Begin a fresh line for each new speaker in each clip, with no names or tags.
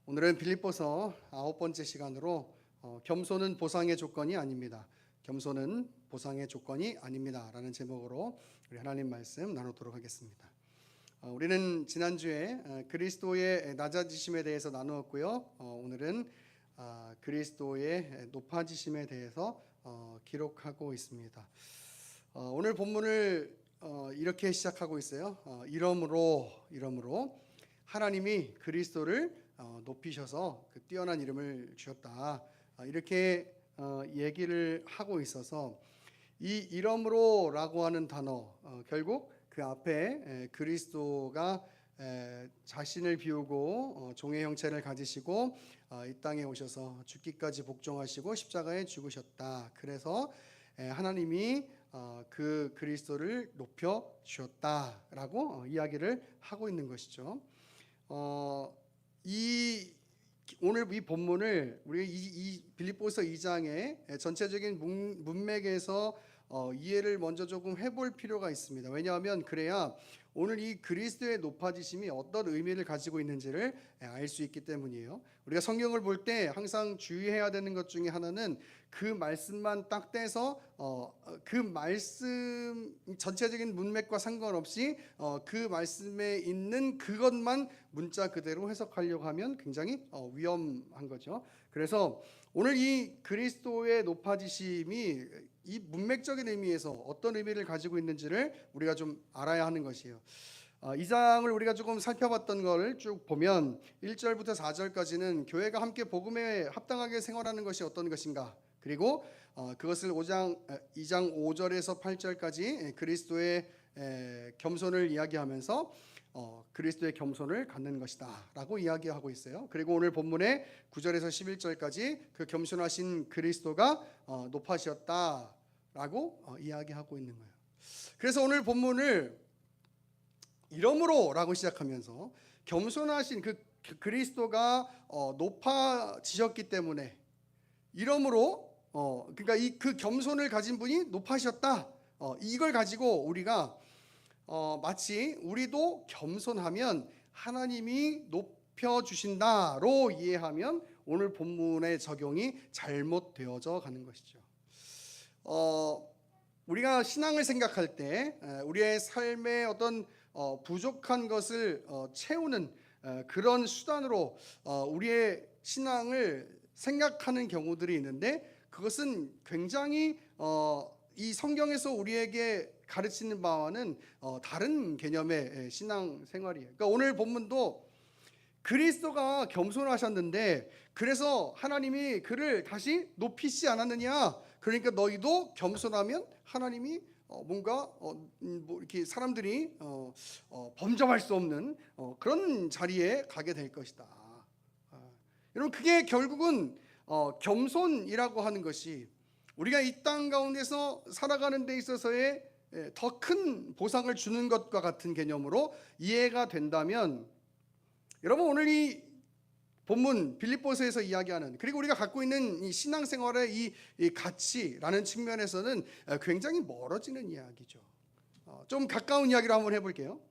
오늘은 빌립보서 9번째 시간으로 겸손은 보상의 조건이 아닙니다. 겸손은 보상의 조건이 아닙니다. 라는 제목으로 우리 하나님 말씀 나누도록 하겠습니다. 우리는 지난주에 그리스도의 낮아지심에 대해서 나누었고요. 오늘은 그리스도의 높아지심에 대해서 기록하고 있습니다. 오늘 본문을 이렇게 시작하고 있어요. 이러므로 하나님이 그리스도를 높이셔서 그 뛰어난 이름을 주셨다. 이렇게 얘기를 하고 있어서 이 이러므로라고 하는 단어 결국 그 앞에 그리스도가 자신을 비우고 종의 형체를 가지시고 이 땅에 오셔서 죽기까지 복종하시고 십자가에 죽으셨다. 그래서 하나님이 그 그리스도를 높여 주셨다라고 이야기를 하고 있는 것이죠. 오늘 이 본문을 우리 이 빌립보서 2장의 전체적인 문맥에서 이해를 먼저 조금 해볼 필요가 있습니다. 왜냐하면 그래야 오늘 이 그리스도의 높아지심이 어떤 의미를 가지고 있는지를 알 수 있기 때문이에요. 우리가 성경을 볼 때 항상 주의해야 되는 것 중에 하나는 그 말씀만 딱 떼서 그 말씀 전체적인 문맥과 상관없이 그 말씀에 있는 그것만 문자 그대로 해석하려고 하면 굉장히 위험한 거죠. 그래서 오늘 이 그리스도의 높아지심이 이 문맥적인 의미에서 어떤 의미를 가지고 있는지를 우리가 좀 알아야 하는 것이에요. 이 장을 우리가 조금 살펴봤던 걸 쭉 보면 1절부터 4절까지는 교회가 함께 복음에 합당하게 생활하는 것이 어떤 것인가, 그리고 그것을 2장 5절에서 8절까지 그리스도의 겸손을 이야기하면서 그리스도의 겸손을 갖는 것이다 라고 이야기하고 있어요. 그리고 오늘 본문의 9절에서 11절까지 그 겸손하신 그리스도가 높아지셨다 라고 이야기하고 있는 거예요. 그래서 오늘 본문을 이러므로 라고 시작하면서 겸손하신 그 그리스도가 높아지셨기 때문에 이러므로 그러니까 그 겸손을 가진 분이 높아지셨다, 이걸 가지고 우리가 마치 우리도 겸손하면 하나님이 높여주신다로 이해하면 오늘 본문의 적용이 잘못되어져 가는 것이죠. 우리가 신앙을 생각할 때 우리의 삶의 어떤 부족한 것을 채우는 그런 수단으로 우리의 신앙을 생각하는 경우들이 있는데, 그것은 굉장히 이 성경에서 우리에게 가르치는 바와는 다른 개념의 신앙 생활이에요. 그러니까 오늘 본문도 그리스도가 겸손하셨는데 그래서 하나님이 그를 다시 높이시지 않았느냐, 그러니까 너희도 겸손하면 하나님이 뭔가 뭐 이렇게 사람들이 범접할 수 없는 그런 자리에 가게 될 것이다. 여러분, 그게 결국은 겸손이라고 하는 것이 우리가 이 땅 가운데서 살아가는 데 있어서의 더 큰 보상을 주는 것과 같은 개념으로 이해가 된다면, 여러분 오늘 이 본문 빌립보서에서 이야기하는, 그리고 우리가 갖고 있는 이 신앙생활의 이 가치라는 측면에서는 굉장히 멀어지는 이야기죠. 좀 가까운 이야기를 한번 해볼게요.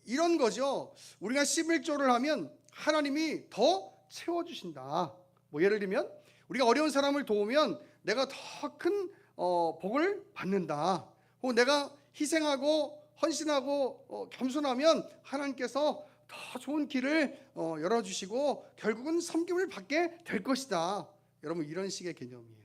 이런 거죠. 우리가 11조를 하면 하나님이 더 채워주신다. 뭐 예를 들면 우리가 어려운 사람을 도우면 내가 더 큰 복을 받는다. 혹은 내가 희생하고 헌신하고 겸손하면 하나님께서 더 좋은 길을 열어주시고 결국은 섬김을 받게 될 것이다. 여러분, 이런 식의 개념이에요.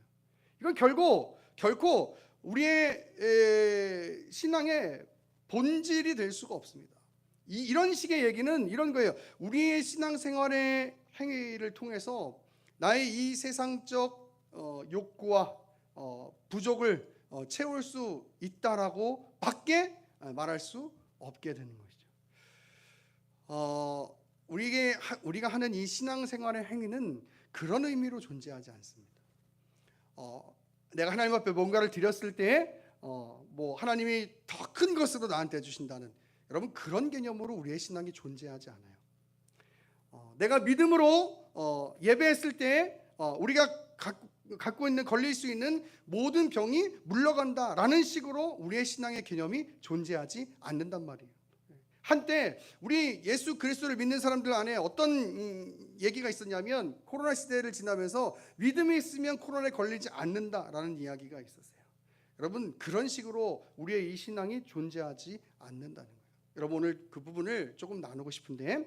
이건 결코 우리의 신앙의 본질이 될 수가 없습니다. 이런 식의 얘기는 이런 거예요. 우리의 신앙생활의 행위를 통해서 나의 이 세상적 욕구와 부족을 채울 수 있다라고 밖에 말할 수 없게 되는 것이죠. 우리가 하는 이 신앙생활의 행위는 그런 의미로 존재하지 않습니다. 내가 하나님 앞에 뭔가를 드렸을 때 뭐 하나님이 더 큰 것으로 나한테 주신다는, 여러분 그런 개념으로 우리의 신앙이 존재하지 않아요. 내가 믿음으로 예배했을 때 우리가 갖고 있는 걸릴 수 있는 모든 병이 물러간다라는 식으로 우리의 신앙의 개념이 존재하지 않는단 말이에요. 한때 우리 예수 그리스도를 믿는 사람들 안에 어떤 얘기가 있었냐면 코로나 시대를 지나면서 믿음이 있으면 코로나에 걸리지 않는다라는 이야기가 있었어요. 여러분 그런 식으로 우리의 이 신앙이 존재하지 않는다는 거예요. 여러분 오늘 그 부분을 조금 나누고 싶은데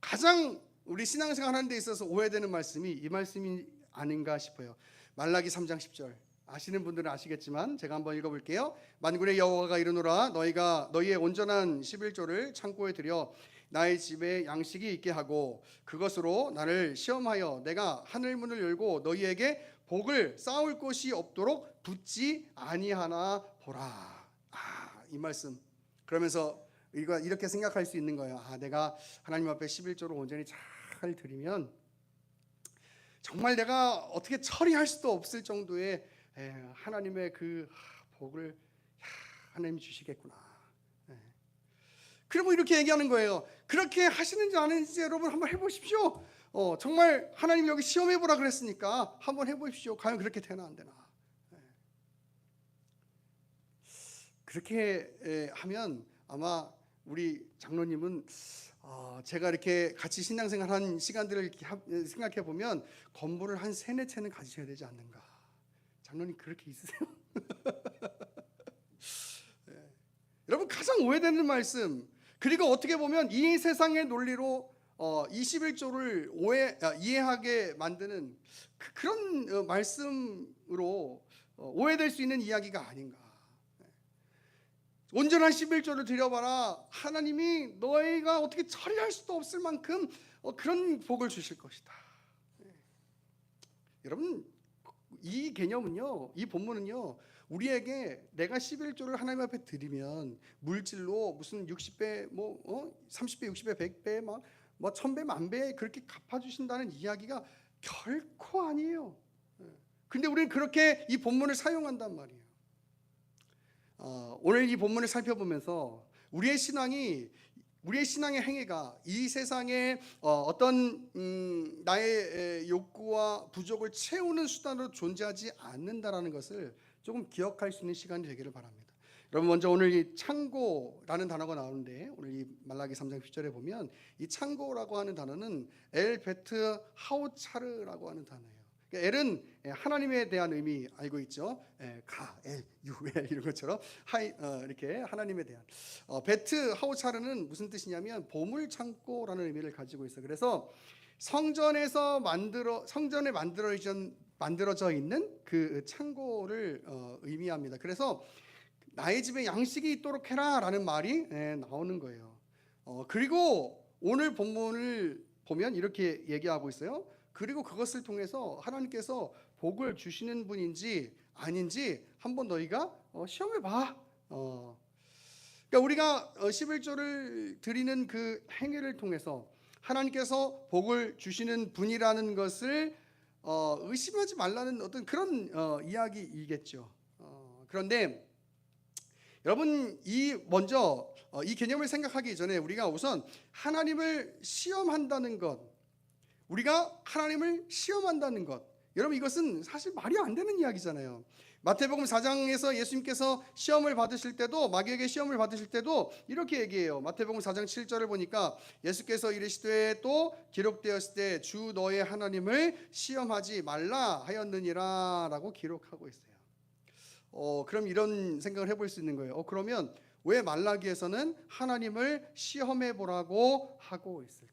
가장 우리 신앙생활 하는 데 있어서 오해되는 말씀이 이 말씀이 아닌가 싶어요. 말라기 3장 10절 아시는 분들은 아시겠지만 제가 한번 읽어볼게요. 만군의 여호와가 이르노라 너희의 온전한 11조를 창고에 들여 나의 집에 양식이 있게 하고 그것으로 나를 시험하여 내가 하늘 문을 열고 너희에게 복을 쌓을 곳이 없도록 붙지 아니하나 보라. 이 말씀 그러면서 이렇게 생각할 수 있는 거예요. 내가 하나님 앞에 11조를 온전히 잘 드리면 정말 내가 어떻게 처리할 수도 없을 정도의 하나님의 그 복을 하나님이 주시겠구나. 그리고 이렇게 얘기하는 거예요. 그렇게 하시는지 안 하는지 여러분 한번 해보십시오. 정말 하나님 여기 시험해보라 그랬으니까 한번 해보십시오. 과연 그렇게 되나 안 되나. 그렇게 하면 아마 우리 장로님은 제가 이렇게 같이 신앙생활한 시간들을 이렇게 생각해 보면 건물을 한 3-4채는 가지셔야 되지 않는가. 장로님 그렇게 있으세요? 여러분 가장 오해되는 말씀 그리고 어떻게 보면 이 세상의 논리로 21조를 이해하게 만드는 그런 말씀으로 오해될 수 있는 이야기가 아닌가. 온전한 11조를 드려봐라. 하나님이 너희가 어떻게 처리할 수도 없을 만큼 그런 복을 주실 것이다. 여러분 이 개념은요, 이 본문은요, 우리에게 내가 11조를 하나님 앞에 드리면 물질로 무슨 60배, 30배, 60배, 100배, 막 1000배, 1000배 그렇게 갚아주신다는 이야기가 결코 아니에요. 근데 우리는 그렇게 이 본문을 사용한단 말이에요. 오늘 이 본문을 살펴보면서 우리의 신앙의 행위가 이 세상에 어떤 나의 욕구와 부족을 채우는 수단으로 존재하지 않는다라는 것을 조금 기억할 수 있는 시간이 되기를 바랍니다. 여러분 먼저 오늘 이 창고라는 단어가 나오는데 오늘 이 말라기 3장 10절에 보면 이 창고라고 하는 단어는 엘 베트 하우차르라고 하는 단어예요. 엘은 하나님에 대한 의미 알고 있죠. 가, 엘, 유엘 이런 것처럼 이렇게 하나님에 대한 베트 하우차르는 무슨 뜻이냐면 보물 창고라는 의미를 가지고 있어요. 그래서 성전에 만들어져 있는 그 창고를 의미합니다. 그래서 나의 집에 양식이 있도록 해라라는 말이 나오는 거예요. 그리고 오늘 본문을 보면 이렇게 얘기하고 있어요. 그리고 그것을 통해서 하나님께서 복을 주시는 분인지 아닌지 한번 너희가 시험해봐. 그러니까 우리가 11조를 드리는 그 행위를 통해서 하나님께서 복을 주시는 분이라는 것을 의심하지 말라는 어떤 그런 이야기이겠죠. 그런데 여러분 먼저 이 개념을 생각하기 전에 우리가 우선 하나님을 시험한다는 것, 우리가 하나님을 시험한다는 것, 여러분 이것은 사실 말이 안 되는 이야기잖아요. 마태복음 4장에서 예수님께서 시험을 받으실 때도 마귀에게 시험을 받으실 때도 이렇게 얘기해요. 마태복음 4장 7절을 보니까 예수께서 이르시되 또 기록되었을 때 주 너의 하나님을 시험하지 말라 하였느니라 라고 기록하고 있어요. 그럼 이런 생각을 해볼 수 있는 거예요. 그러면 왜 말라기에서는 하나님을 시험해 보라고 하고 있을까?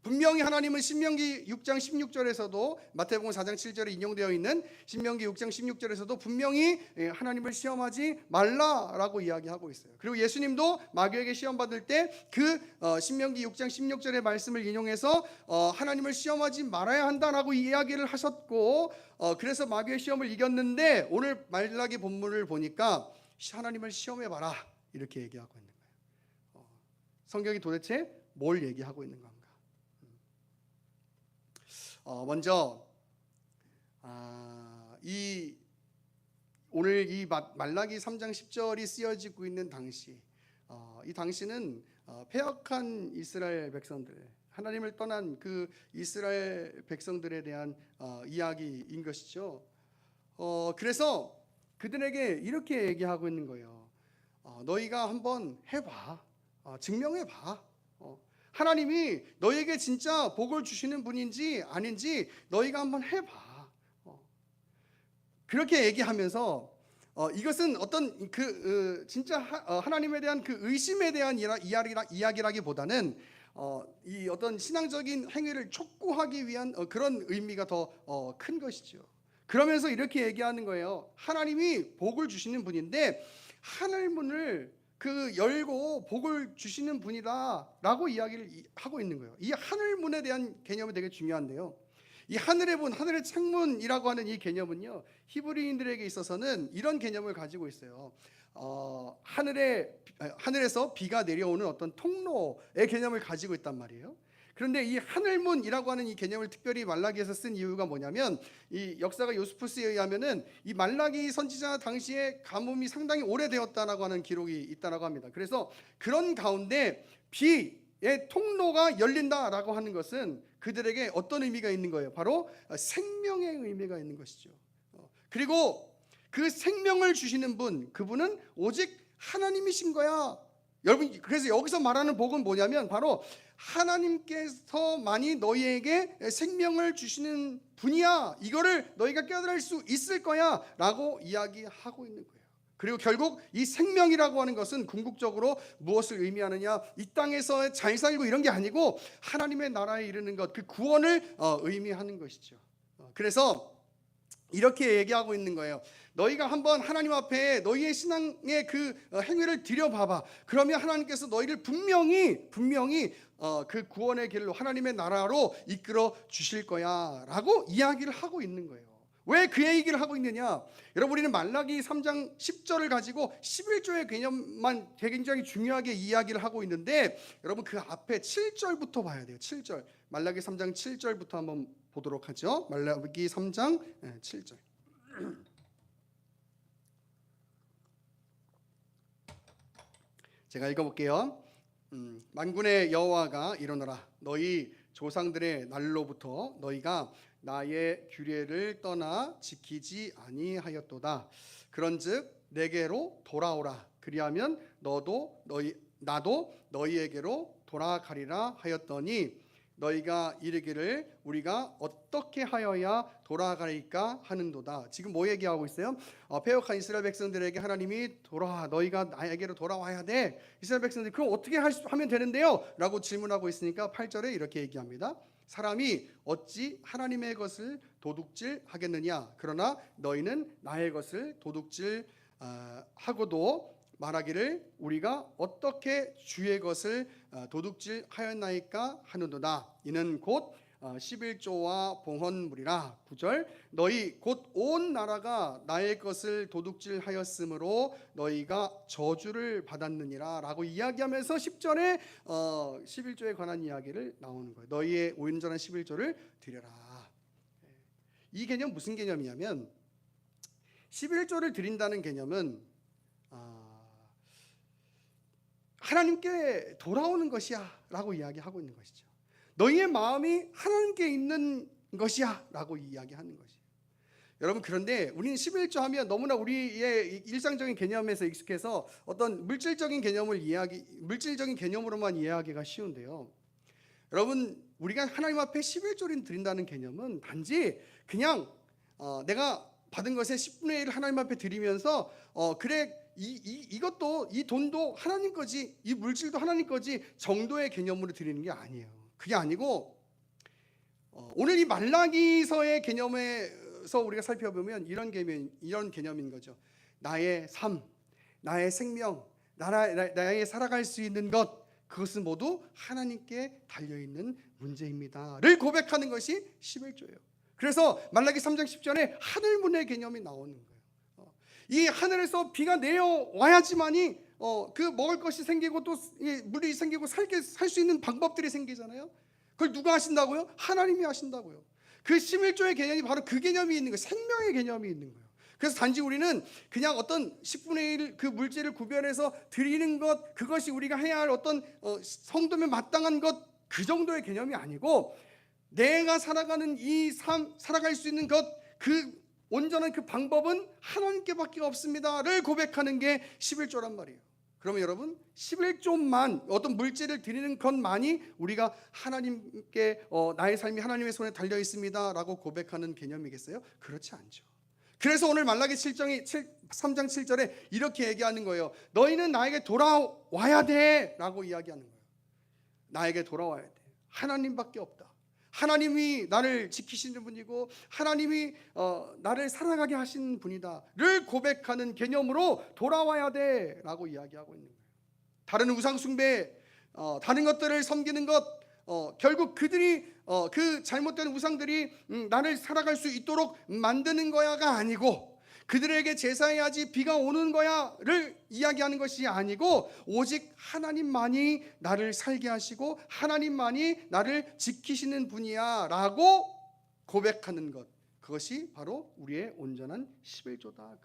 분명히 하나님은 신명기 6장 16절에서도 마태복음 4장 7절에 인용되어 있는 신명기 6장 16절에서도 분명히 하나님을 시험하지 말라라고 이야기하고 있어요. 그리고 예수님도 마귀에게 시험 받을 때 그 신명기 6장 16절의 말씀을 인용해서 하나님을 시험하지 말아야 한다라고 이야기를 하셨고 그래서 마귀의 시험을 이겼는데 오늘 말라기 본문을 보니까 하나님을 시험해 봐라 이렇게 얘기하고 있는 거예요. 성경이 도대체 뭘 얘기하고 있는 건가? 먼저 오늘 이 말라기 3장 10절이 쓰여지고 있는 당시, 이 당시는 패역한 이스라엘 백성들, 하나님을 떠난 그 이스라엘 백성들에 대한 이야기인 것이죠. 그래서 그들에게 이렇게 얘기하고 있는 거예요. 너희가 한번 해봐. 증명해봐. 하나님이 너에게 진짜 복을 주시는 분인지 아닌지 너희가 한번 해봐. 그렇게 얘기하면서 이것은 어떤 진짜 하나님에 대한 그 의심에 대한 이야기라기보다는 이 어떤 신앙적인 행위를 촉구하기 위한 그런 의미가 더 큰 것이죠. 그러면서 이렇게 얘기하는 거예요. 하나님이 복을 주시는 분인데 하늘 문을 열고 복을 주시는 분이다라고 이야기를 하고 있는 거예요. 이 하늘 문에 대한 개념이 되게 중요한데요. 이 하늘의 문, 하늘의 창문이라고 하는 이 개념은요, 히브리인들에게 있어서는 이런 개념을 가지고 있어요. 하늘에서 비가 내려오는 어떤 통로의 개념을 가지고 있단 말이에요. 그런데 이 하늘문이라고 하는 이 개념을 특별히 말라기에서 쓴 이유가 뭐냐면, 이 역사가 요스푸스에 의하면은 이 말라기 선지자 당시에 가뭄이 상당히 오래되었다라고 하는 기록이 있다라고 합니다. 그래서 그런 가운데 비의 통로가 열린다라고 하는 것은 그들에게 어떤 의미가 있는 거예요? 바로 생명의 의미가 있는 것이죠. 그리고 그 생명을 주시는 분, 그분은 오직 하나님이신 거야. 여러분, 그래서 여기서 말하는 복은 뭐냐면 바로 하나님께서만이 너희에게 생명을 주시는 분이야. 이거를 너희가 깨달을 수 있을 거야 라고 이야기하고 있는 거예요. 그리고 결국 이 생명이라고 하는 것은 궁극적으로 무엇을 의미하느냐, 이 땅에서 잘 살고 이런 게 아니고 하나님의 나라에 이르는 것, 그 구원을 의미하는 것이죠. 그래서 이렇게 얘기하고 있는 거예요. 너희가 한번 하나님 앞에 너희의 신앙의 그 행위를 들여봐봐. 그러면 하나님께서 너희를 분명히 그 구원의 길로, 하나님의 나라로 이끌어 주실 거야 라고 이야기를 하고 있는 거예요. 왜 그 얘기를 하고 있느냐? 여러분, 우리는 말라기 3장 10절을 가지고 11조의 개념만 굉장히 중요하게 이야기를 하고 있는데, 여러분 그 앞에 7절부터 봐야 돼요. 7절, 말라기 3장 7절부터 한번 보도록 하죠. 말라기 3장 7절. 제가 읽어볼게요. 만군의 여호와가 이르노라. 너희 조상들의 날로부터 너희가 나의 규례를 떠나 지키지 아니하였도다. 그런즉 내게로 돌아오라. 그리하면 나도 너희에게로 돌아가리라 하였더니 너희가 이르기를 우리가 어떻게 하여야 돌아가리까 하는도다. 지금 뭐 얘기하고 있어요? 패역한 이스라엘 백성들에게 하나님이 너희가 나에게로 돌아와야 돼. 이스라엘 백성들이 그럼 어떻게 하면 되는데요? 라고 질문하고 있으니까 8절에 이렇게 얘기합니다. 사람이 어찌 하나님의 것을 도둑질 하겠느냐? 그러나 너희는 나의 것을 도둑질 하고도 말하기를 우리가 어떻게 주의 것을 도둑질 하였나이까 하는도다. 이는 곧 11조와 봉헌물이라. 9절, 너희 곧 온 나라가 나의 것을 도둑질 하였으므로 너희가 저주를 받았느니라 라고 이야기하면서 10절에 11조에 관한 이야기를 나오는 거예요. 너희의 온전한 11조를 드려라. 이 개념 무슨 개념이냐면, 11조를 드린다는 개념은 하나님께 돌아오는 것이야 라고 이야기하고 있는 것이죠. 너희의 마음이 하나님께 있는 것이야 라고 이야기하는 것이에요. 여러분, 그런데 우리는 11조 하면 너무나 우리의 일상적인 개념에서 익숙해서 어떤 물질적인 개념으로만 이해하기가 쉬운데요. 여러분, 우리가 하나님 앞에 11조를 드린다는 개념은 단지 그냥 내가 받은 것의 10분의 1을 하나님 앞에 드리면서 그래 이것도, 이 돈도 하나님 거지, 이 물질도 하나님 거지 정도의 개념으로 드리는 게 아니에요. 그게 아니고 오늘 이 말라기서의 개념에서 우리가 살펴보면 이런 개념인 거죠. 나의 삶, 나의 생명, 나의 살아갈 수 있는 것, 그것은 모두 하나님께 달려있는 문제입니다를 고백하는 것이 11조예요. 그래서 말라기 3장 10절에 하늘문의 개념이 나오는 거예요. 이 하늘에서 비가 내려와야지만이 그 먹을 것이 생기고 또 물이 생기고 살 수 있는 방법들이 생기잖아요. 그걸 누가 하신다고요? 하나님이 하신다고요. 그 11조의 개념이 바로 그 개념이 있는 거예요. 생명의 개념이 있는 거예요. 그래서 단지 우리는 그냥 어떤 10분의 1 그 물질을 구별해서 드리는 것, 그것이 우리가 해야 할 어떤 성도면 마땅한 것, 그 정도의 개념이 아니고, 내가 살아가는 이 삶, 살아갈 수 있는 것, 온전한 그 방법은 하나님께밖에 없습니다를 고백하는 게 11조란 말이에요. 그러면 여러분 11조만 어떤 물질을 드리는 것만이 우리가 하나님께 나의 삶이 하나님의 손에 달려 있습니다라고 고백하는 개념이겠어요? 그렇지 않죠. 그래서 오늘 말라기 3장 7절에 이렇게 얘기하는 거예요. 너희는 나에게 돌아와야 돼 라고 이야기하는 거예요. 나에게 돌아와야 돼. 하나님밖에 없다. 하나님이 나를 지키시는 분이고 하나님이 나를 사랑하게 하신 분이다를 고백하는 개념으로 돌아와야 돼 라고 이야기하고 있는 거예요. 다른 우상 숭배, 다른 것들을 섬기는 것, 결국 그들이 그 잘못된 우상들이 나를 살아갈 수 있도록 만드는 거야가 아니고, 그들에게 제사해야지 비가 오는 거야를 이야기하는 것이 아니고, 오직 하나님만이 나를 살게 하시고 하나님만이 나를 지키시는 분이야 라고 고백하는 것, 그것이 바로 우리의 온전한 11조다 그 말이에요.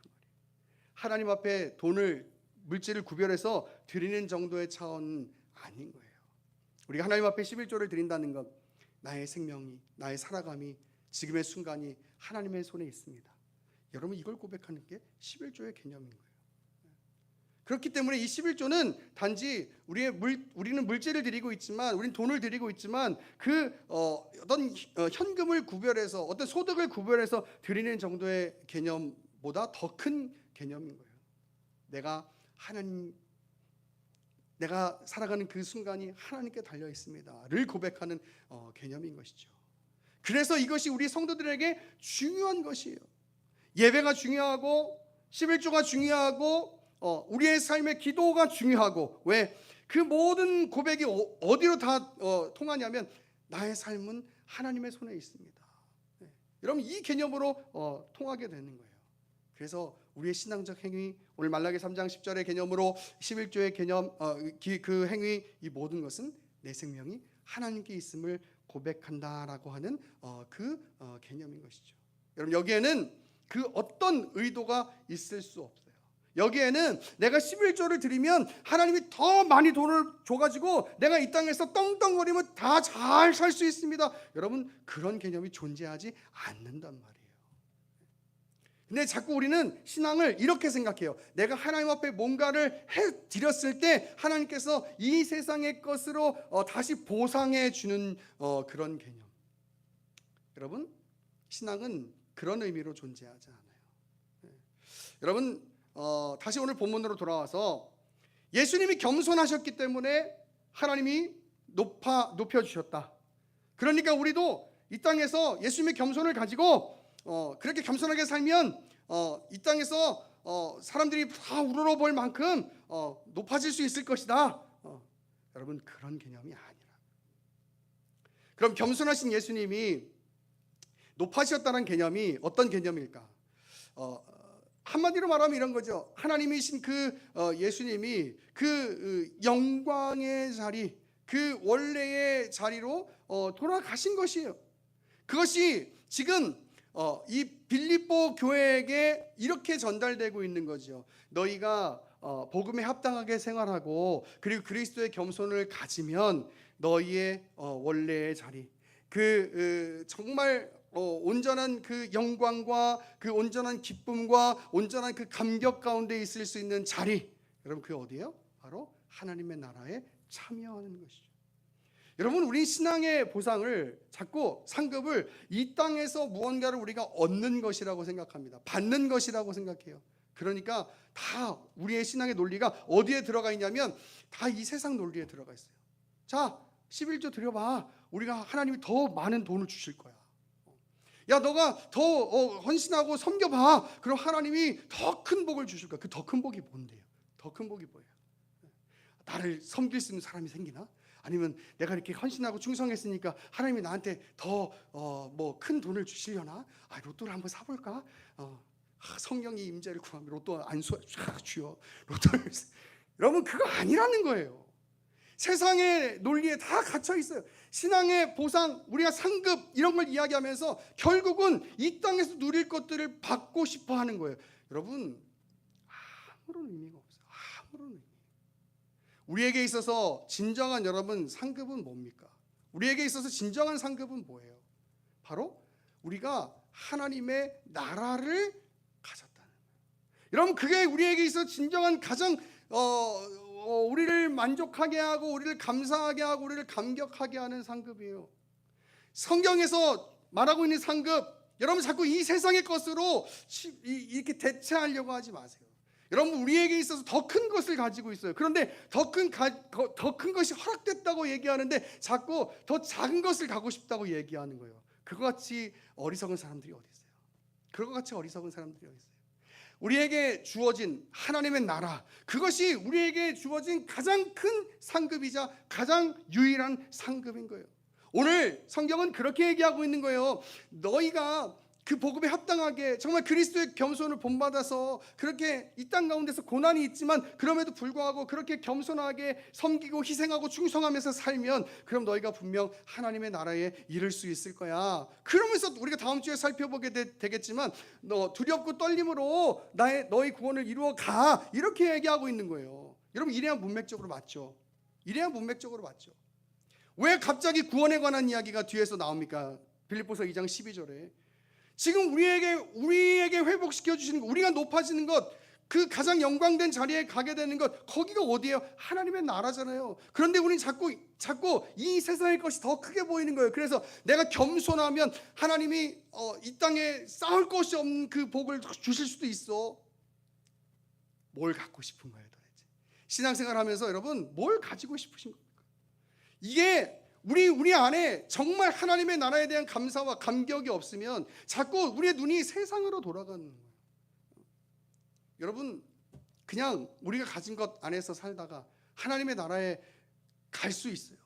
하나님 앞에 돈을, 물질을 구별해서 드리는 정도의 차원은 아닌 거예요. 우리가 하나님 앞에 11조를 드린다는 것, 나의 생명이, 나의 살아감이, 지금의 순간이 하나님의 손에 있습니다. 여러분, 이걸 고백하는 게 11조의 개념인 거예요. 그렇기 때문에 이 11조는 단지 우리는 물질을 드리고 있지만, 우리는 돈을 드리고 있지만 그 어떤 현금을 구별해서, 어떤 소득을 구별해서 드리는 정도의 개념보다 더 큰 개념인 거예요. 내가 살아가는 그 순간이 하나님께 달려 있습니다를 고백하는 개념인 것이죠. 그래서 이것이 우리 성도들에게 중요한 것이에요. 예배가 중요하고 11조가 중요하고 우리의 삶의 기도가 중요하고, 왜? 그 모든 고백이 어디로 다 통하냐면 나의 삶은 하나님의 손에 있습니다. 네. 여러분, 이 개념으로 통하게 되는 거예요. 그래서 우리의 신앙적 행위, 오늘 말라기 3장 10절의 개념으로 11조의 개념, 그 행위, 이 모든 것은 내 생명이 하나님께 있음을 고백한다라고 하는 그 개념인 것이죠. 여러분, 여기에는 그 어떤 의도가 있을 수 없어요. 여기에는 내가 11조를 드리면 하나님이 더 많이 돈을 줘가지고 내가 이 땅에서 떵떵거리면 다 잘 살 수 있습니다. 여러분, 그런 개념이 존재하지 않는단 말이에요. 근데 자꾸 우리는 신앙을 이렇게 생각해요. 내가 하나님 앞에 뭔가를 해드렸을 때 하나님께서 이 세상의 것으로 다시 보상해 주는 그런 개념. 여러분, 신앙은 그런 의미로 존재하지 않아요. 네. 여러분, 다시 오늘 본문으로 돌아와서 예수님이 겸손하셨기 때문에 하나님이 높여주셨다. 그러니까 우리도 이 땅에서 예수님의 겸손을 가지고 그렇게 겸손하게 살면 이 땅에서 사람들이 다 우러러볼 만큼 높아질 수 있을 것이다. 여러분, 그런 개념이 아니라. 그럼 겸손하신 예수님이 높아지셨다는 개념이 어떤 개념일까? 한마디로 말하면 이런 거죠. 하나님이신 그 예수님이 그 영광의 자리, 그 원래의 자리로 돌아가신 것이에요. 그것이 지금 이 빌립보 교회에게 이렇게 전달되고 있는 거죠. 너희가 복음에 합당하게 생활하고 그리고 그리스도의 겸손을 가지면 너희의 원래의 자리, 정말 온전한 그 영광과 그 온전한 기쁨과 온전한 그 감격 가운데 있을 수 있는 자리, 여러분, 그게 어디예요? 바로 하나님의 나라에 참여하는 것이죠. 여러분, 우리 신앙의 보상을, 자꾸 상급을 이 땅에서 무언가를 우리가 얻는 것이라고 생각합니다. 받는 것이라고 생각해요. 그러니까 다 우리의 신앙의 논리가 어디에 들어가 있냐면 다 이 세상 논리에 들어가 있어요. 자, 11조 드려봐. 우리가 하나님이 더 많은 돈을 주실 거야. 야, 너가 더 헌신하고 섬겨봐. 그럼 하나님이 더 큰 복을 주실 거야. 그 더 큰 복이 뭔데요? 더 큰 복이 뭐예요? 나를 섬길 수 있는 사람이 생기나? 아니면 내가 이렇게 헌신하고 충성했으니까 하나님이 나한테 더 큰 돈을 주시려나? 로또를 한번 사볼까? 성령이 임재를 구하면 로또 안 주여. 로또를 여러분, 그거 아니라는 거예요. 세상의 논리에 다 갇혀 있어요. 신앙의 보상, 우리가 상급 이런 걸 이야기하면서 결국은 이 땅에서 누릴 것들을 받고 싶어 하는 거예요. 여러분, 아무런 의미가 없어요. 아무런 의미. 우리에게 있어서 진정한, 여러분, 상급은 뭡니까? 우리에게 있어서 진정한 상급은 뭐예요? 바로 우리가 하나님의 나라를 가졌다는 거예요. 여러분, 그게 우리에게 있어서 진정한 가장 우리를 만족하게 하고 우리를 감사하게 하고 우리를 감격하게 하는 상급이에요. 성경에서 말하고 있는 상급, 여러분 자꾸 이 세상의 것으로 이렇게 대체하려고 하지 마세요. 여러분 우리에게 있어서 더 큰 것을 가지고 있어요. 그런데 더 큰 것이 허락됐다고 얘기하는데 자꾸 더 작은 것을 가고 싶다고 얘기하는 거예요. 그거 같이 어리석은 사람들이 어디 있어요? 그거 같이 어리석은 사람들이 어디 있어요? 우리에게 주어진 하나님의 나라, 그것이 우리에게 주어진 가장 큰 상급이자 가장 유일한 상급인 거예요. 오늘 성경은 그렇게 얘기하고 있는 거예요. 너희가 그 복음에 합당하게 정말 그리스도의 겸손을 본받아서 그렇게 이 땅 가운데서 고난이 있지만 그럼에도 불구하고 그렇게 겸손하게 섬기고 희생하고 충성하면서 살면 그럼 너희가 분명 하나님의 나라에 이를 수 있을 거야. 그러면서 우리가 다음 주에 살펴보게 되겠지만 너 두렵고 떨림으로 너희 구원을 이루어 가, 이렇게 얘기하고 있는 거예요. 여러분 이래야 문맥적으로 맞죠? 이래야 문맥적으로 맞죠? 왜 갑자기 구원에 관한 이야기가 뒤에서 나옵니까? 빌립보서 2장 12절에 지금 우리에게 회복시켜 주시는 것, 우리가 높아지는 것, 그 가장 영광된 자리에 가게 되는 것, 거기가 어디예요? 하나님의 나라잖아요. 그런데 우리는 자꾸 이 세상의 것이 더 크게 보이는 거예요. 그래서 내가 겸손하면 하나님이 이 땅에 쌓을 것이 없는 그 복을 주실 수도 있어. 뭘 갖고 싶은 거예요 도대체? 신앙생활하면서 여러분 뭘 가지고 싶으신 겁니까? 이게 우리 안에 정말 하나님의 나라에 대한 감사와 감격이 없으면 자꾸 우리의 눈이 세상으로 돌아가는 거예요. 여러분 그냥 우리가 가진 것 안에서 살다가 하나님의 나라에 갈 수 있어요.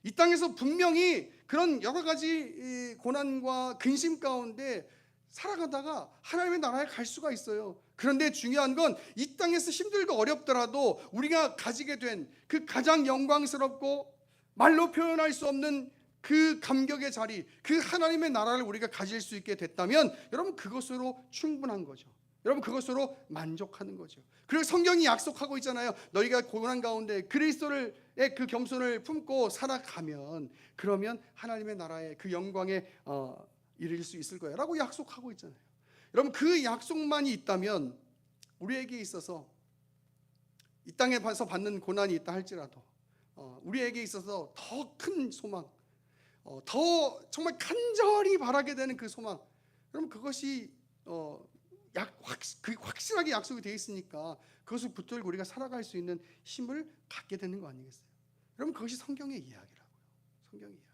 이 땅에서 분명히 그런 여러 가지 고난과 근심 가운데 살아가다가 하나님의 나라에 갈 수가 있어요. 그런데 중요한 건 이 땅에서 힘들고 어렵더라도 우리가 가지게 된 그 가장 영광스럽고 말로 표현할 수 없는 그 감격의 자리, 그 하나님의 나라를 우리가 가질 수 있게 됐다면 여러분 그것으로 충분한 거죠. 여러분 그것으로 만족하는 거죠. 그리고 성경이 약속하고 있잖아요. 너희가 고난 가운데 그리스도의 그 겸손을 품고 살아가면 그러면 하나님의 나라의 그 영광에 이를 수 있을 거야 라고 약속하고 있잖아요. 여러분 그 약속만이 있다면 우리에게 있어서 이 땅에서 받는 고난이 있다 할지라도 우리에게 있어서 더 큰 소망, 더 정말 간절히 바라게 되는 그 소망, 그럼 그것이 확실하게 약속이 되어 있으니까 그것을 붙들고 우리가 살아갈 수 있는 힘을 갖게 되는 거 아니겠어요? 여러분 그것이 성경의 이야기라고요. 성경의 이야기.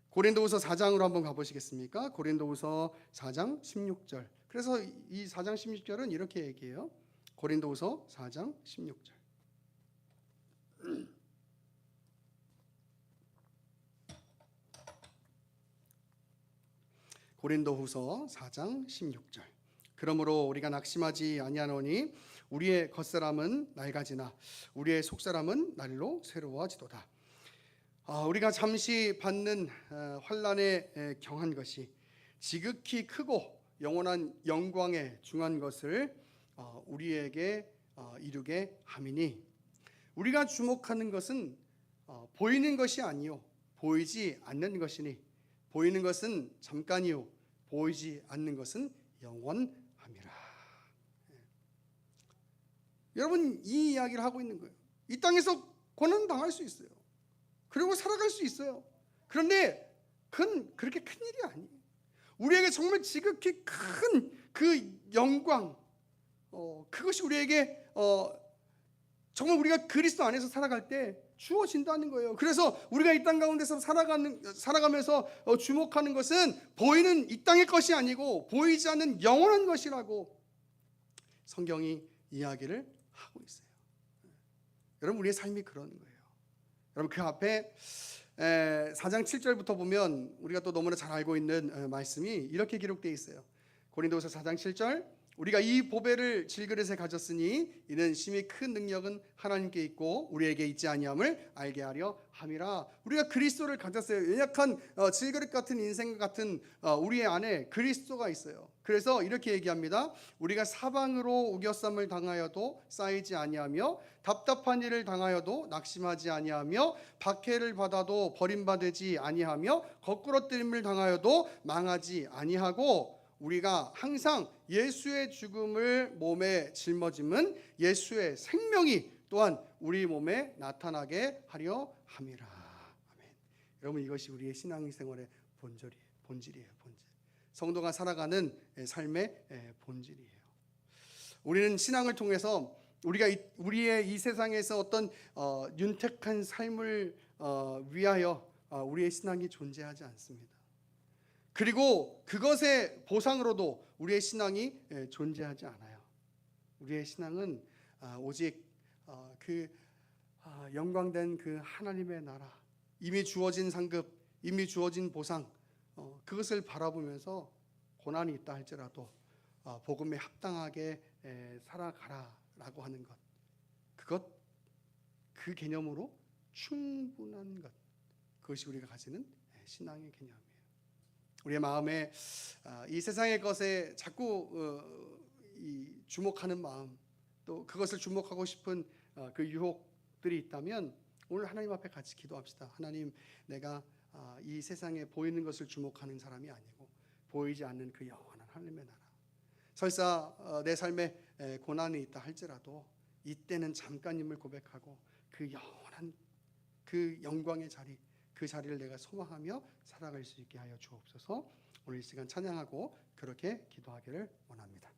고린도후서 4장으로 한번 가보시겠습니까? 고린도후서 4장 16절. 그래서 이 4장 16절은 이렇게 얘기해요. 고린도후서 4장 16절. 고린도후서 4장 16절. 그러므로 우리가 낙심하지 아니하노니 우리의 겉사람은 낡아지나 우리의 속사람은 날로 새로워지도다. 우리가 잠시 받는 환난에 경한 것이 지극히 크고 영원한 영광에 중한 것을 우리에게 이루게 함이니 우리가 주목하는 것은 보이는 것이 아니요 보이지 않는 것이니 보이는 것은 잠깐이요 보이지 않는 것은 영원함이라. 여러분 이 이야기를 하고 있는 거예요. 이 땅에서 고난 당할 수 있어요. 그리고 살아갈 수 있어요. 그런데 그건 그렇게 큰 일이 아니에요. 우리에게 정말 지극히 큰 그 영광, 그것이 우리에게 정말 우리가 그리스도 안에서 살아갈 때 주어진다는 거예요. 그래서 우리가 이 땅 가운데서 살아가면서 주목하는 것은 보이는 이 땅의 것이 아니고 보이지 않는 영원한 것이라고 성경이 이야기를 하고 있어요. 여러분 우리의 삶이 그러는 거예요. 여러분 그 앞에 4장 7절부터 보면 우리가 또 너무나 잘 알고 있는 말씀이 이렇게 기록되어 있어요. 고린도후서 4장 7절. 우리가 이 보배를 질그릇에 가졌으니 이는 심히 큰 능력은 하나님께 있고 우리에게 있지 아니함을 알게 하려 함이라. 우리가 그리스도를 가졌어요. 연약한 질그릇 같은 인생 같은 우리의 안에 그리스도가 있어요. 그래서 이렇게 얘기합니다. 우리가 사방으로 우겨쌈을 당하여도 쌓이지 아니하며 답답한 일을 당하여도 낙심하지 아니하며 박해를 받아도 버림받지 아니하며 거꾸러뜨림을 당하여도 망하지 아니하고 우리가 항상 예수의 죽음을 몸에 짊어짐은 예수의 생명이 또한 우리 몸에 나타나게 하려 함이라. 아멘. 여러분, 이것이 우리의 신앙생활의 본질이에요. 본질. 성도가 살아가는 삶의 본질이에요. 우리는 신앙을 통해서 우리의 이 세상에서 어떤 윤택한 삶을 위하여 우리의 신앙이 존재하지 않습니다. 그리고 그것의 보상으로도 우리의 신앙이 존재하지 않아요. 우리의 신앙은 오직 그 영광된 그 하나님의 나라, 이미 주어진 상급, 이미 주어진 보상, 그것을 바라보면서 고난이 있다 할지라도 복음에 합당하게 살아가라라고 하는 것, 그 개념으로 충분한 것, 그것이 우리가 가지는 신앙의 개념이에요. 우리의 마음에 이 세상의 것에 자꾸 주목하는 마음, 또 그것을 주목하고 싶은 그 유혹들이 있다면 오늘 하나님 앞에 같이 기도합시다. 하나님, 내가 이 세상에 보이는 것을 주목하는 사람이 아니고 보이지 않는 그 영원한 하나님의 나라, 설사 내 삶에 고난이 있다 할지라도 이때는 잠깐임을 고백하고 그 영원한 그 영광의 자리, 그 자리를 내가 소망하며 살아갈 수 있게 하여 주옵소서. 오늘 이 시간 찬양하고 그렇게 기도하기를 원합니다.